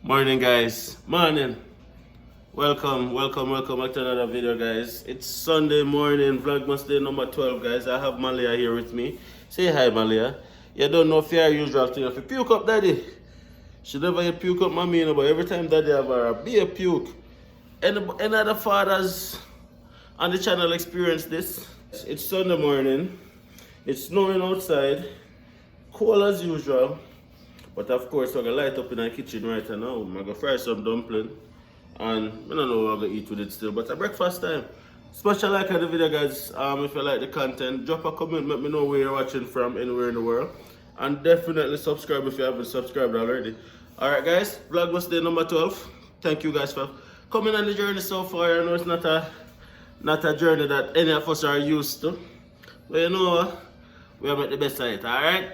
Morning guys, morning. Welcome back to another video guys. It's Sunday morning, Vlogmas day number 12 guys. I have Malia here with me. Say hi Malia. You don't know if you're usual thing. If you puke up daddy. She never get puke up mommy, but every time daddy have her be a puke. Any other fathers on the channel experience this? It's Sunday morning. It's snowing outside. Cold as usual. But of course, we're gonna light up in our kitchen right now. I'm gonna fry some dumpling. And I don't know what I'm gonna eat with it still, but at breakfast time. Smash a like on the video, guys. If you like the content, drop a comment, let me know where you're watching from, anywhere in the world. And definitely subscribe if you haven't subscribed already. Alright, guys, Vlogmas day number 12. Thank you guys for coming on the journey so far. I know it's not a journey that any of us are used to. But you know what? We are at the best of it, alright?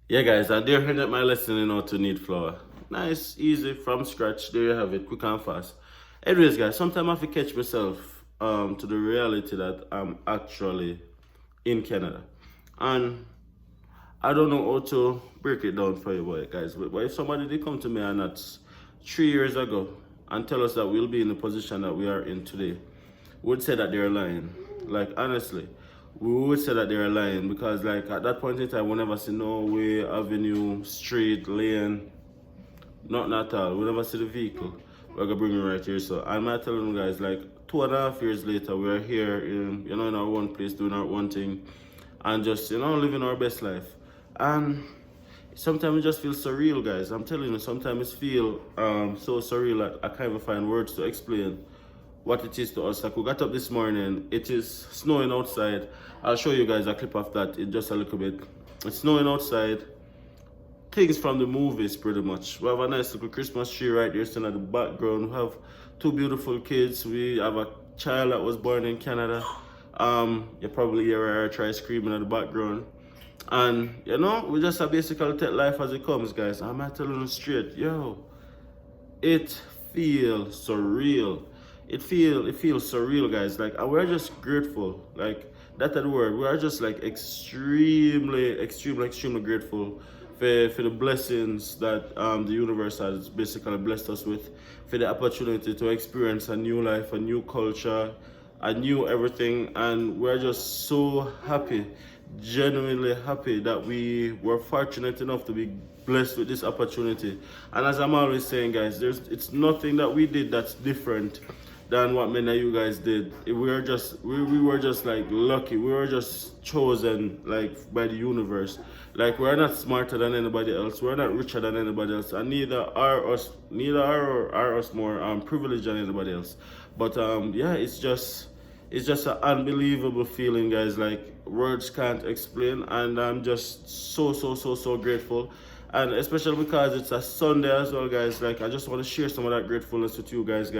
Yeah guys, and there ended my lesson in how to knead flour. Nice, easy, from scratch, there you have it, quick and fast. Anyways guys, sometimes I have to catch myself to the reality that I'm actually in Canada. And I don't know how to break it down for you boy, guys, but if somebody did come to me and that's 3 years ago and tell us that we'll be in the position that we are in today, would say that they're lying. Like honestly, we would say that they're lying because like at that point in time we never see no way, avenue, street, lane, nothing at all. We never see the vehicle. We're gonna bring it right here. So I'm not telling you guys, like 2.5 years later we're here in in our one place doing our one thing and just living our best life. And sometimes it just feels surreal guys. I'm telling you, sometimes it feels so surreal that I can't even find words to explain what it is to us. Like we got up this morning, it is snowing outside. I'll show you guys a clip of that in just a little bit. It's snowing outside. Things from the movies pretty much. We have a nice little Christmas tree right there still at the background. We have two beautiful kids. We have a child that was born in Canada. You probably hear her try screaming at the background. And we just basically take life as it comes guys. I'm not telling you straight, it feels surreal. It feels surreal guys, like, and we're just grateful, like that's the word. We are just like extremely grateful for the blessings that the universe has basically blessed us with, for the opportunity to experience a new life, a new culture, a new everything. And we're just so happy, genuinely happy, that we were fortunate enough to be blessed with this opportunity. And as I'm always saying guys, it's nothing that we did that's different than what many of you guys did. We were just like lucky. We were just chosen like by the universe. Like we're not smarter than anybody else. We're not richer than anybody else, and neither are us more privileged than anybody else. But yeah, it's just an unbelievable feeling, guys. Like words can't explain, and I'm just so grateful. And especially because it's a Sunday as well, guys. Like, I just want to share some of that gratefulness with you guys,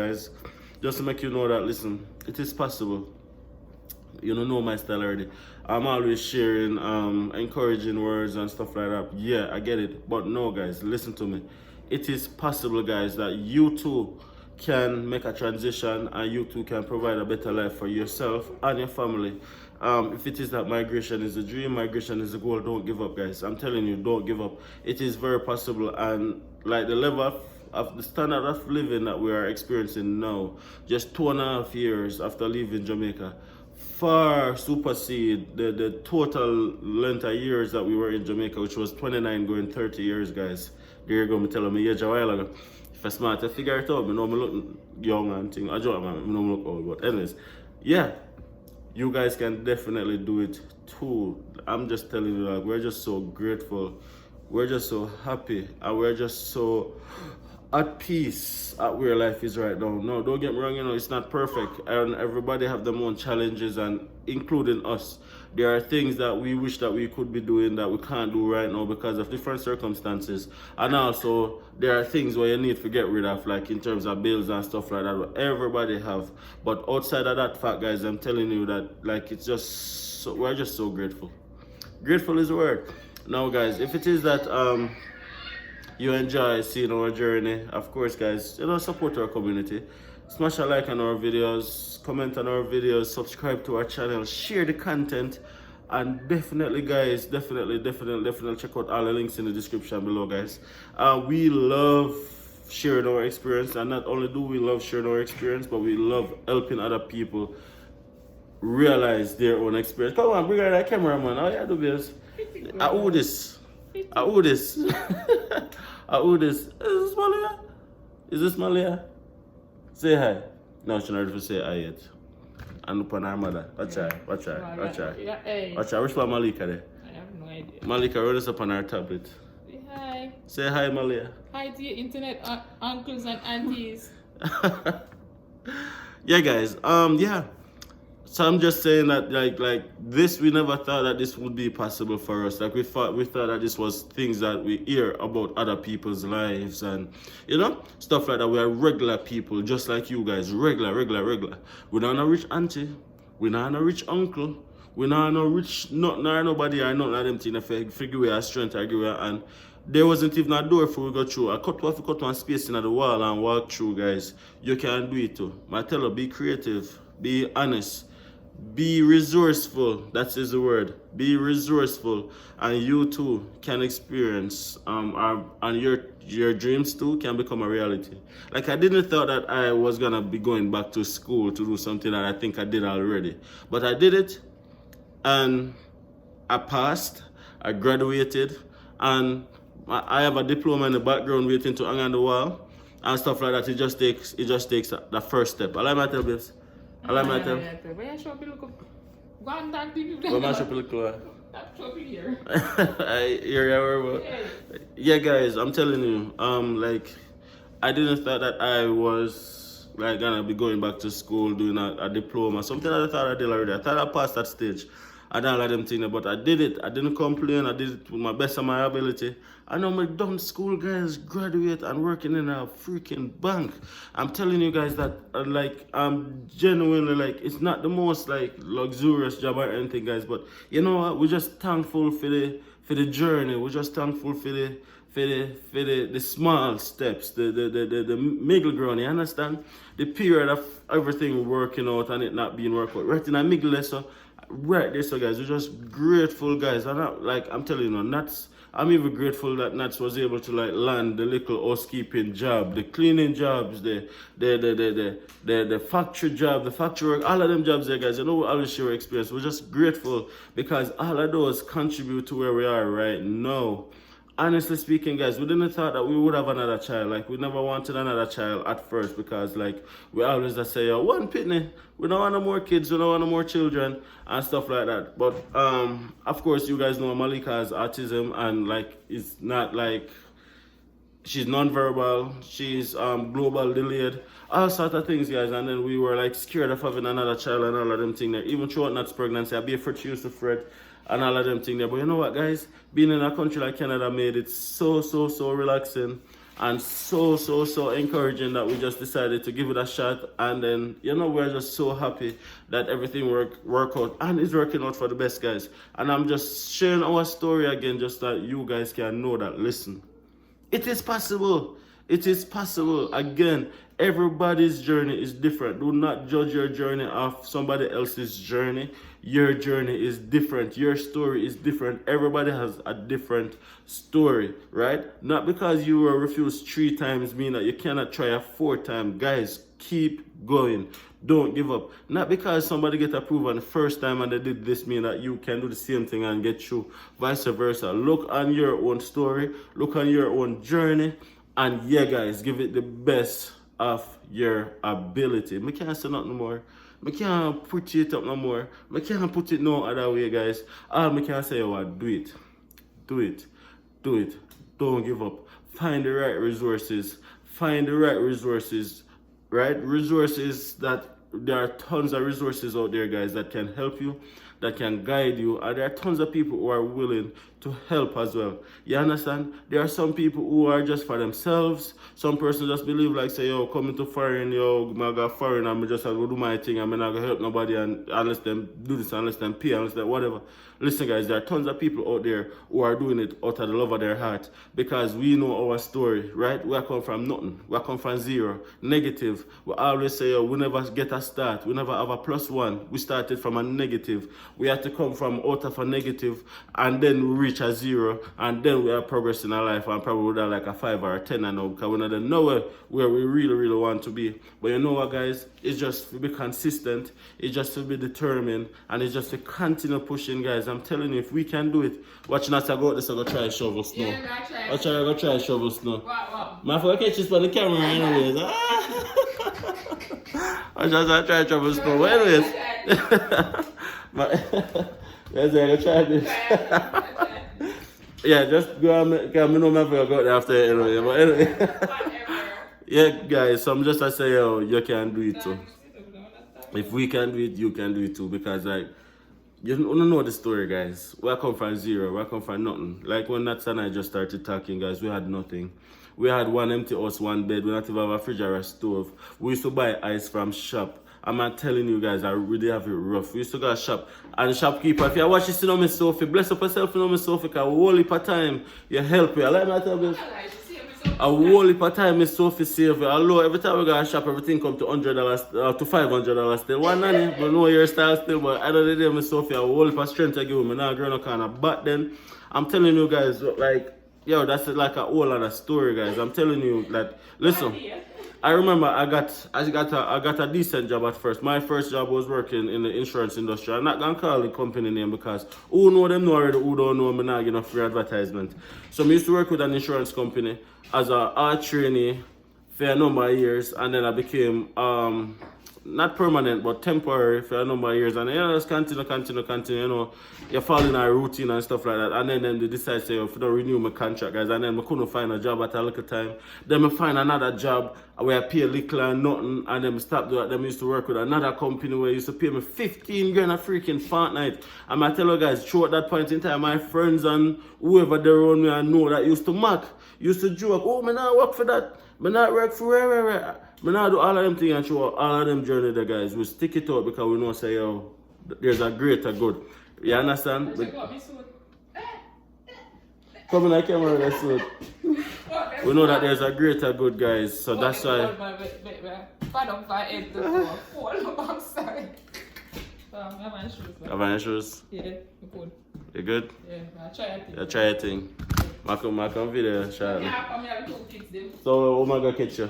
just to make you know that, listen, it is possible. You don't know my style already. I'm always sharing encouraging words and stuff like that. Yeah, I get it. But no, guys, listen to me. It is possible, guys, that you too can make a transition and you too can provide a better life for yourself and your family. If it is that migration is a dream, migration is a goal, don't give up, guys. I'm telling you, don't give up. It is very possible. And like the level of the standard of living that we are experiencing now, just 2.5 years after leaving Jamaica, far supersede the total length of years that we were in Jamaica, which was 29 going 30 years, guys. There you go, me telling me age a while ago. If I smart to figure it out, I know me look young and thing. I don't know, I know me look old, but anyways, yeah, you guys can definitely do it too. I'm just telling you, like, we're just so grateful. We're just so happy, and we're just so at peace at where life is right now. No, don't get me wrong, you know, it's not perfect, and everybody have their own challenges, and including us. There are things that we wish that we could be doing that we can't do right now because of different circumstances. And also, there are things where you need to get rid of, like in terms of bills and stuff like that, what everybody have. But outside of that fact, guys, I'm telling you that, like, it's just, so, we're just so grateful. Grateful is the word. Now, guys, if it is that, you enjoy seeing our journey, of course, guys, you know, support our community. Smash a like on our videos, comment on our videos, subscribe to our channel, share the content, and definitely, guys, definitely check out all the links in the description below, guys. We love sharing our experience, and not only do we love sharing our experience, but we love helping other people realize their own experience. Come on, bring out that camera, man. Oh yeah, do this. I owe this. I owe this. I owe this. Is this Malia? Is this Malia? Say hi. No, she's not ready to say hi yet. And look on her mother. Watch her. Watch her. Watch her. Watch her. Which one Malika there? I have no idea. Malika, run us up on her tablet. Say hi. Say hi, Malia. Hi to your internet uncles and aunties. Yeah, guys. Yeah. So I'm just saying that, like this, we never thought that this would be possible for us. Like we thought that this was things that we hear about other people's lives and, you know, stuff like that. We are regular people, just like you guys, regular. We're not a rich auntie, we're not a rich uncle, we're not a rich, nobody or not like them thing. Figure we are strength everywhere, and there wasn't even a door for we go through. I cut one space in the wall and walk through, guys. You can do it too. I tell you, be creative, be honest. Be resourceful. That is the word. Be resourceful, and you too can experience and your dreams too can become a reality. Like, I didn't thought that I was gonna be going back to school to do something that I think I did already, but I did it, and I passed. I graduated, and I have a diploma in the background waiting to hang on the wall and stuff like that. It just takes the first step. I like my tell, babes. I like my time. Yeah, guys, I'm telling you, like, I didn't thought that I was like gonna be going back to school doing a diploma. Something that I thought I did already. I thought I passed that stage. I don't like them things, but I did it. I didn't complain. I did it with my best of my ability. I know my done school, guys, graduate and working in a freaking bank. I'm telling you guys that, like, I'm genuinely, like, it's not the most, like, luxurious job or anything, guys, but you know what? We're just thankful for the journey. We're just thankful for the small steps, the middle ground, you understand? The period of everything working out and it not being worked out. Right in the middle, so right there, so guys, we're just grateful, guys. And I'm telling you, I'm even grateful that Nats was able to like land the little housekeeping job, the cleaning jobs, the factory job, the factory work, all of them jobs there, guys. You know, we always share experience. We're just grateful because all of those contribute to where we are right now. Honestly speaking, guys, we didn't thought that we would have another child. Like, we never wanted another child at first because, like, we always just say, oh, one pitney. We don't want no more kids. We don't want no more children and stuff like that. But, of course, you guys know Malika has autism and, like, it's not, like, she's non-verbal. She's global delayed. All sorts of things, guys. And then we were, like, scared of having another child and all of them things there. Even throughout Nat's pregnancy, I'd be afraid she used to fret. and all of them things there. But you know what, guys? Being in a country like Canada made it so relaxing and so encouraging that we just decided to give it a shot. And then, you know, we're just so happy that everything work out, and it's working out for the best, guys. And I'm just sharing our story again just that you guys can know that, listen, it is possible. It is possible. Again, everybody's journey is different. Do not judge your journey off somebody else's journey. Your journey is different. Your story is different. Everybody has a different story, right? Not because you were refused 3 times mean that you cannot try a 4th time. Guys, keep going. Don't give up. Not because somebody get approved on the first time and they did this mean that you can do the same thing and get through. Vice versa. Look on your own story. Look on your own journey. And yeah, guys, give it the best of your ability. I can't say nothing more. I can't put it up no more. I can't put it no other way, guys. All I can say is do it. Do it. Do it. Don't give up. Find the right resources. Find the right resources. Right? Resources that there are tons of resources out there, guys, that can help you, that can guide you, and there are tons of people who are willing to help as well. You understand? There are some people who are just for themselves. Some person just believe like, say, yo, coming to foreign, yo, I go foreign, and I just have to do my thing, and I'm not going to help nobody and unless them do this, unless them pay, unless them whatever. Listen, guys, there are tons of people out there who are doing it out of the love of their heart, because we know our story, right? We come from nothing. We come from zero, negative. We always say, oh, we never get a start. We never have a +1. We started from a negative. We had to come from out of a negative, and then we reach a 0, and then we are progressing our life, and probably with like a 5 or a 10 and now, because we're not nowhere where we really want to be. But you know what, guys? It's just to be consistent. It's just to be determined, and it's just to continue pushing, guys. I'm telling you, if we can do it, watch not to go out there, so go try shovel snow. Yeah, Watch out, go try shovel snow. What? My phone catch this on the camera anyways. Watch out, I try shovel snow. But anyways, let's go try this. Yeah, just go and make, I know my phone go there after anyway. But anyway, yeah, guys. So I'm just to say, yo, you can do it too. If we can do it, you can do it too. Because like, you don't know the story, guys. We come from zero. We come from nothing. Like when Nats and I just started talking, guys, we had nothing. We had one empty house, one bed. We not even have a fridge or a stove. We used to buy ice from shop. I'm not telling you guys, I really have it rough. We used to go to shop, and the shopkeeper, if you watch this, you know me, Sophie, bless up yourself, you know me, Sophie, because a whole heap of time, you help me. I like my time. A whole heap of time, Miss Sophie save you. Although every time we go to shop, everything come to $100 to $500 still. One nanny, but know your style still. But at the end of the day, Miss Sophie, a whole heap of strength I give me. Now girl no corner. But then, I'm telling you guys, like, yo, that's like a whole other story, guys. I'm telling you that, listen. I remember I got a decent job at first. My first job was working in the insurance industry. I'm not gonna call the company name because who know them know already, who don't know me not get no free advertisement. So I used to work with an insurance company as a art trainee for a number of years, and then I became not permanent but temporary for a number of years, and then just continue, you know, you fall in a routine and stuff like that, and then they decide say, if you don't renew my contract, guys, and then I couldn't find a job at a little time. Then I find another job where I pay little and nothing, and then I stopped doing that. Then I used to work with another company where I used to pay me 15 grand a freaking fortnight. And I tell you guys, throughout that point in time, my friends and whoever they around me I know that used to mock, used to joke, oh, man, I work for that, man, I work for where. I now do all of them things and show all of them journey there, guys. We stick it out because we know say, yo, there's a greater good. You understand? Come in the camera, that's it. We know that there's a greater good, guys. So that's why. Have any shoes? Yeah, you good? Yeah, I try it. You try a thing. I come video, Charlie. Yeah, come here, we kids them. So, oh my God, catch you.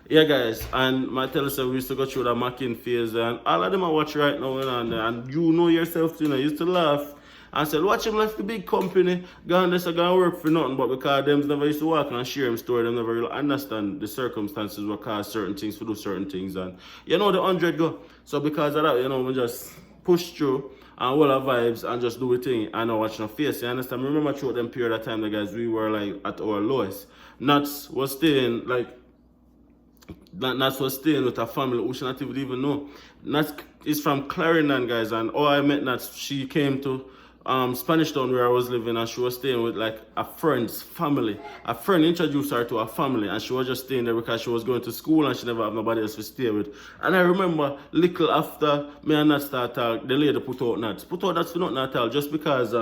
Yeah, guys, and my tell us we used to go through the macking phase, and all of them I watch right now, and you know yourself, you know, used to laugh and said, watch him left the big company, gone this, gonna work for nothing, but because them never used to walk and share him story, them never really understand the circumstances what cause certain things to do certain things, and you know the 100 go. So because of that, you know, we just push through and all our vibes and just do a thing and not watch no face. You understand? Remember throughout them period of time, the guys, we were like at our lowest. Nuts was staying like Nats was staying with a family who she not even know. Nats is from Clarendon, guys, and I met Nats, she came to Spanish Town where I was living, and she was staying with like a friend's family. A friend introduced her to a family, and she was just staying there because she was going to school and she never have nobody else to stay with. And I remember little after me and Nats start talk, the lady put out Nats for nothing at all, just because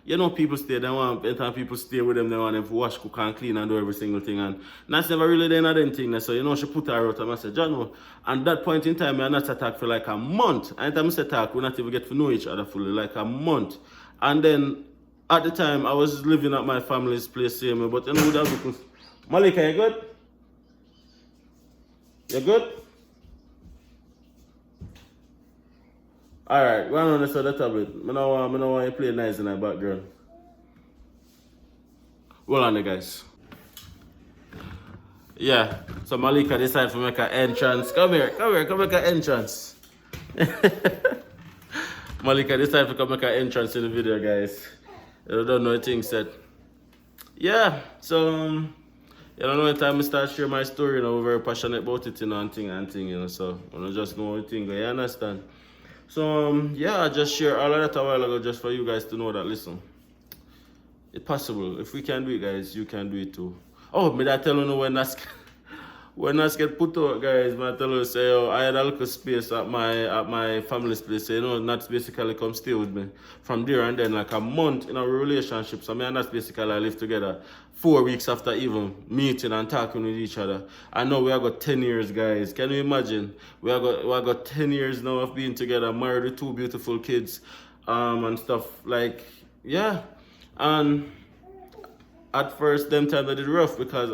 you know, people stay, they want, anytime people stay with them, they want them to wash, cook and clean and do every single thing. And Nats never really done anything. So, you know, she put her out and I said, John, and that point in time, me and Nats attack for like a month. And anytime I say talk, we not even get to know each other fully, like a month. And then, at the time, I was living at my family's place, same, but you know, that because, Malika, you good? You good? Alright, go on the other tablet. I don't want you to play nice in the background. Well on there, guys. Yeah, so Malika decided to make an entrance. Come here, make an entrance. Malika decided to come make an entrance in the video, guys. You don't know things said. Yeah, so you don't know the time I start share my story, you know, we're very passionate about it, you know, and thing, you know, so you know, just know the thing, you understand? So yeah, I just shared all of that a while ago just for you guys to know that, listen, it's possible. If we can do it, guys, you can do it too. Oh, me that tell you when I get put out, guys, I tell you, say, oh, I had a little space at my family's place, you know, Nats basically come stay with me. From there and then, like a month in our relationship, so me and Nats basically live together 4 weeks after even meeting and talking with each other. I know we have got 10 years, guys. Can you imagine? We have got 10 years now of being together, married with 2 beautiful kids, and stuff, like, yeah. And at first, them times I did rough because,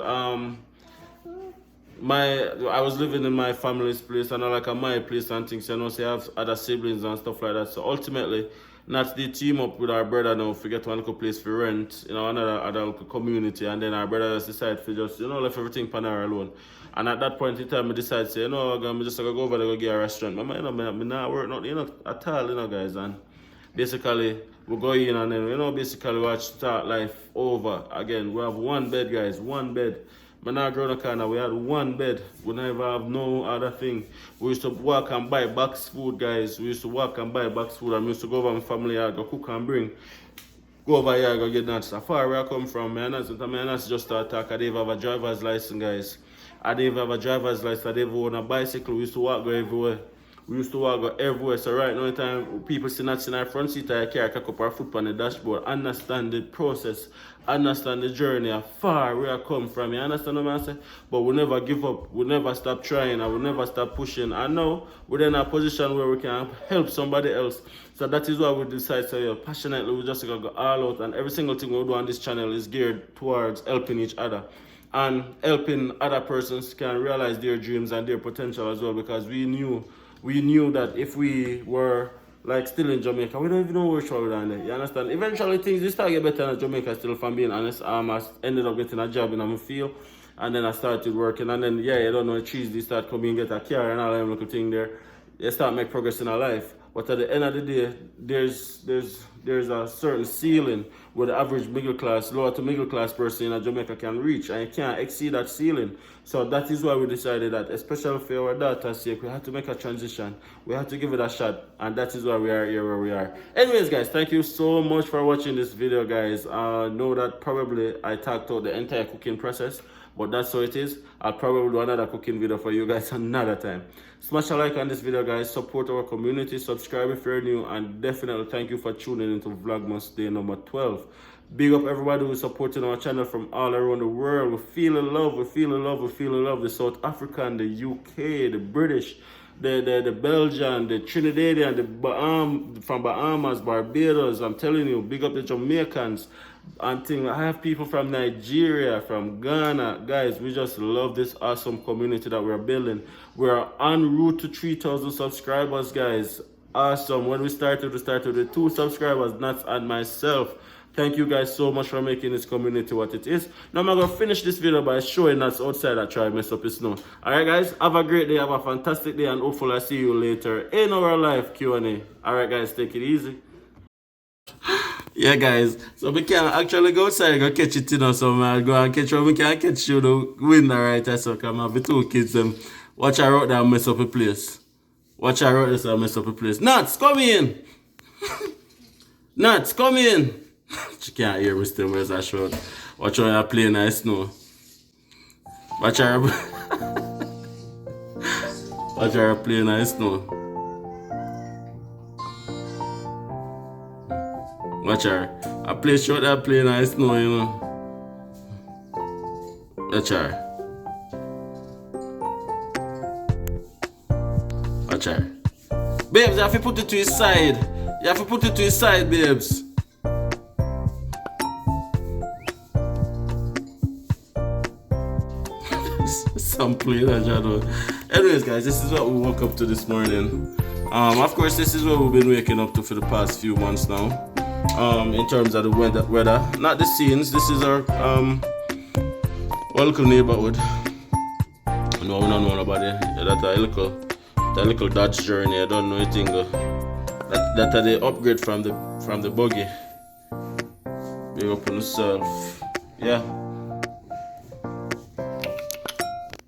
I was living in my family's place and like at my place and things, you know, so I have other siblings and stuff like that. So ultimately, Nats did team up with our brother now to get one little place for rent, you know, another local community, and then our brother just decided to just, you know, left everything pan her alone. And at that point in time, I decided to say, you know, I'm just gonna go over there, go get a restaurant. But you know, me not work nothing, you know, at all, you know, guys. And basically, we go in and then, you know, basically watch start life over again. We have one bed, guys, one bed. When I grew up, we had one bed. We never have no other thing. We used to walk and buy box food, guys. We used to walk and buy box food, and we used to go over my family yard, go cook and bring. Go over here, go get nuts. As far where I come from, my nuts just start talk. I didn't have a driver's license, guys. I didn't have a driver's license. I didn't own a bicycle. We used to walk go everywhere. We used to walk go everywhere. So right now, time people see nuts in our front seat, I carry up our foot on the dashboard. Understand the process. Understand the journey of far where I come from. You understand what I'm saying? But we never give up. We never stop trying. And we never stop pushing. And now we're in a position where we can help somebody else. So that is why we decide to, yeah, passionately, we just go all out. And every single thing we do on this channel is geared towards helping each other. And helping other persons can realize their dreams and their potential as well. Because we knew that if we were like still in Jamaica, we don't even know where we're down there. You understand? Eventually things just start get better in Jamaica still, from being honest. I ended up getting a job in my field, and then I started working, and then yeah, you don't know, the trees, they start coming, get a car and all that little thing there. They start make progress in our life. But at the end of the day, there's a certain ceiling where the average middle class, lower to middle class person in Jamaica can reach, and you can't exceed that ceiling. So that is why we decided that, especially for our daughter's sake, we had to make a transition. We had to give it a shot, and that is why we are here where we are. Anyways, guys, thank you so much for watching this video, guys. I know that probably I talked out the entire cooking process, but that's how it is. I'll probably do another cooking video for you guys another time. Smash a like on this video, guys. Support our community. Subscribe if you're new. And definitely thank you for tuning into Vlogmas day number 12. Big up everybody who's supporting our channel from all around the world. We feel the love. We feel the love. We feel the love. The South African, the UK, the British, the Belgian, the Trinidadian, the from Bahamas, Barbados. I'm telling you, big up the Jamaicans. And I have people from Nigeria, from Ghana. Guys, we just love this awesome community that we're building. We're en route to 3,000 subscribers, guys. Awesome. When we started with 2 subscribers, Nats and myself. Thank you guys so much for making this community what it is. Now I'm going to finish this video by showing Nats outside I try to mess up his snow. Alright guys, have a great day, have a fantastic day, and hopefully I see you later in our live Q&A. Alright guys, take it easy. Yeah, guys. So we can actually go outside and go catch it, you know. So man, go and catch what we can catch you the winner right there. So come on, the two kids them. Watch her out there and mess up the place. Watch her out there and mess up the place. Nuts, come in. Nuts, come in. She can't hear me still. Where's that shot? Watch her you're playing in the snow. Watch her. Watch her playing in the snow. Watch her. I play short that playing in the snow, you know. Watch her. Watch her. Babes, you have to put it to his side. You have to put it to his side, babes. Some play that shadow. Anyways, guys, this is what we woke up to this morning. Of course, this is what we've been waking up to for the past few months now. In terms of the weather, not the scenes. This is our local neighborhood. No, we don't know nobody. That's a little Dodge journey. I don't know anything. That are the upgrade from the buggy. Big up on yourself. Yeah.